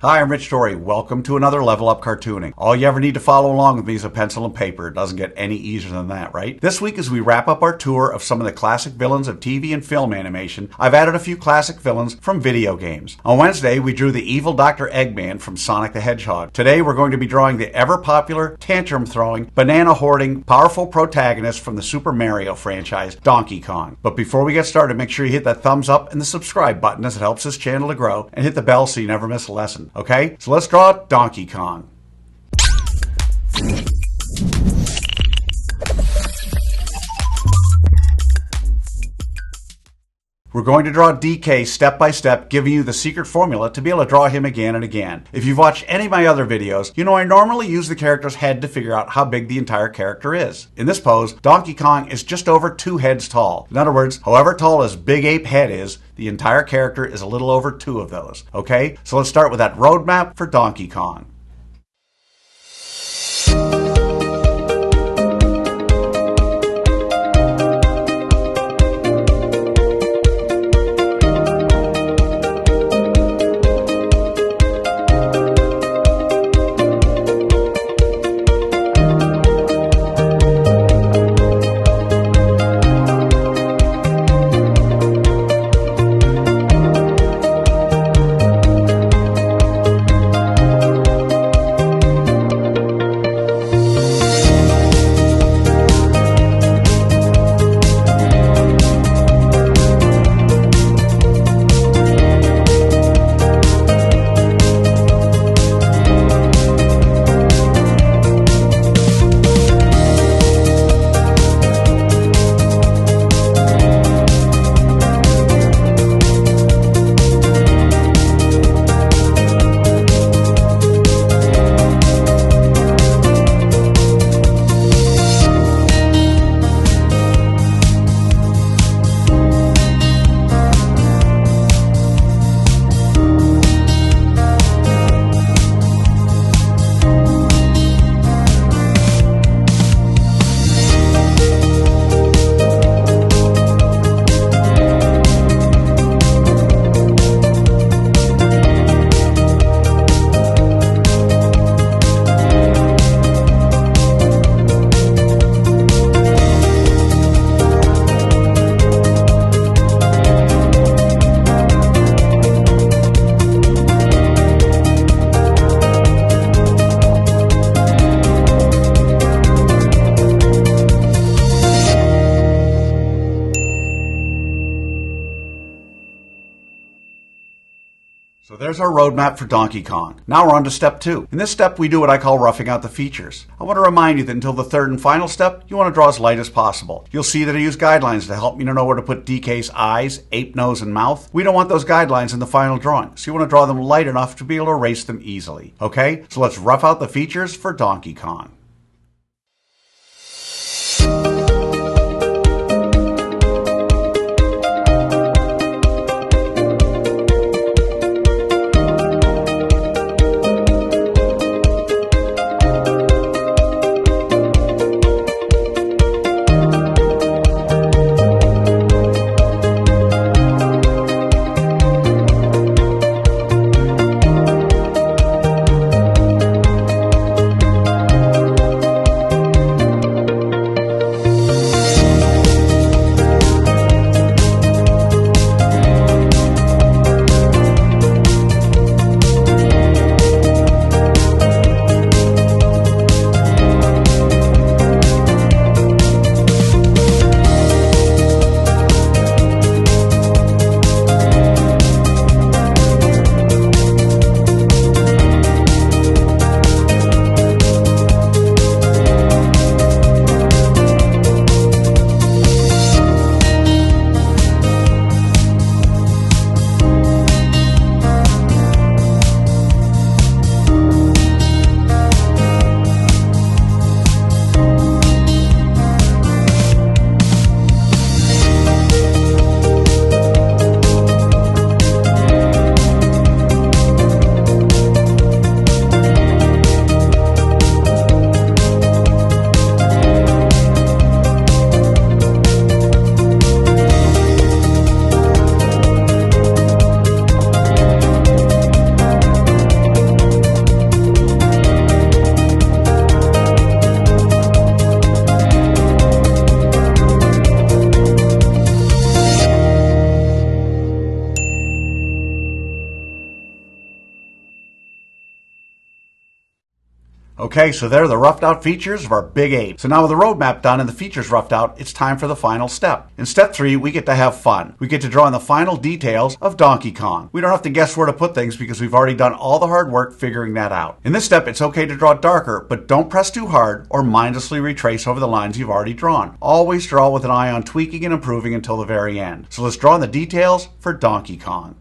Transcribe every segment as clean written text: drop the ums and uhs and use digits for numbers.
Hi, I'm Rich Story. Welcome to another Level Up Cartooning. All you ever need to follow along with me is a pencil and paper. It doesn't get any easier than that, right? This week, as we wrap up our tour of some of the classic villains of TV and film animation, I've added a few classic villains from video games. On Wednesday, we drew the evil Dr. Eggman from Sonic the Hedgehog. Today, we're going to be drawing the ever-popular, tantrum-throwing, banana-hoarding, powerful protagonist from the Super Mario franchise, Donkey Kong. But before we get started, make sure you hit that thumbs up and the subscribe button as it helps this channel to grow, and hit the bell so you never miss a lesson. Okay, so let's draw Donkey Kong. We're going to draw DK step by step, giving you the secret formula to be able to draw him again and again. If you've watched any of my other videos, you know I normally use the character's head to figure out how big the entire character is. In this pose, Donkey Kong is just over 2 heads tall. In other words, however tall his big ape head is, the entire character is a little over 2 of those. Okay, so let's start with that roadmap for Donkey Kong. So there's our roadmap for Donkey Kong. Now we're on to step 2. In this step, we do what I call roughing out the features. I want to remind you that until the third and final step, you want to draw as light as possible. You'll see that I use guidelines to help me to know where to put DK's eyes, ape nose, and mouth. We don't want those guidelines in the final drawing, so you want to draw them light enough to be able to erase them easily. Okay, so let's rough out the features for Donkey Kong. Okay, so there are the roughed out features of our big ape. So now with the roadmap done and the features roughed out, it's time for the final step. In step 3, we get to have fun. We get to draw in the final details of Donkey Kong. We don't have to guess where to put things because we've already done all the hard work figuring that out. In this step, it's okay to draw darker, but don't press too hard or mindlessly retrace over the lines you've already drawn. Always draw with an eye on tweaking and improving until the very end. So let's draw in the details for Donkey Kong.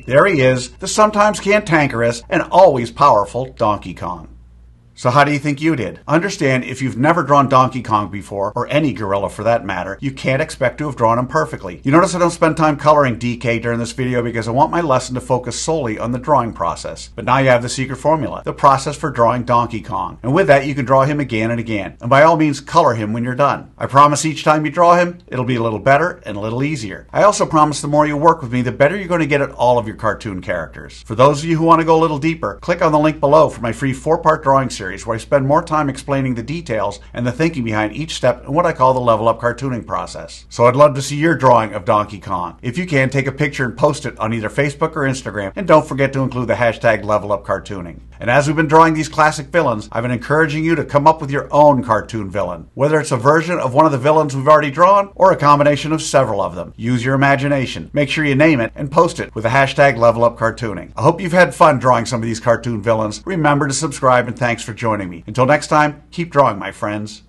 There he is, the sometimes cantankerous and always powerful Donkey Kong. So how do you think you did? Understand, if you've never drawn Donkey Kong before, or any gorilla for that matter, you can't expect to have drawn him perfectly. You notice I don't spend time coloring DK during this video because I want my lesson to focus solely on the drawing process. But now you have the secret formula, the process for drawing Donkey Kong. And with that, you can draw him again and again. And by all means, color him when you're done. I promise each time you draw him, it'll be a little better and a little easier. I also promise the more you work with me, the better you're going to get at all of your cartoon characters. For those of you who want to go a little deeper, click on the link below for my free 4-part drawing series where I spend more time explaining the details and the thinking behind each step in what I call the level up cartooning process. So I'd love to see your drawing of Donkey Kong. If you can, take a picture and post it on either Facebook or Instagram, and don't forget to include the hashtag #LevelUpCartooning. And as we've been drawing these classic villains, I've been encouraging you to come up with your own cartoon villain. Whether it's a version of one of the villains we've already drawn, or a combination of several of them. Use your imagination. Make sure you name it and post it with the hashtag #LevelUpCartooning. I hope you've had fun drawing some of these cartoon villains. Remember to subscribe, and thanks for joining me. Until next time, keep drawing, my friends.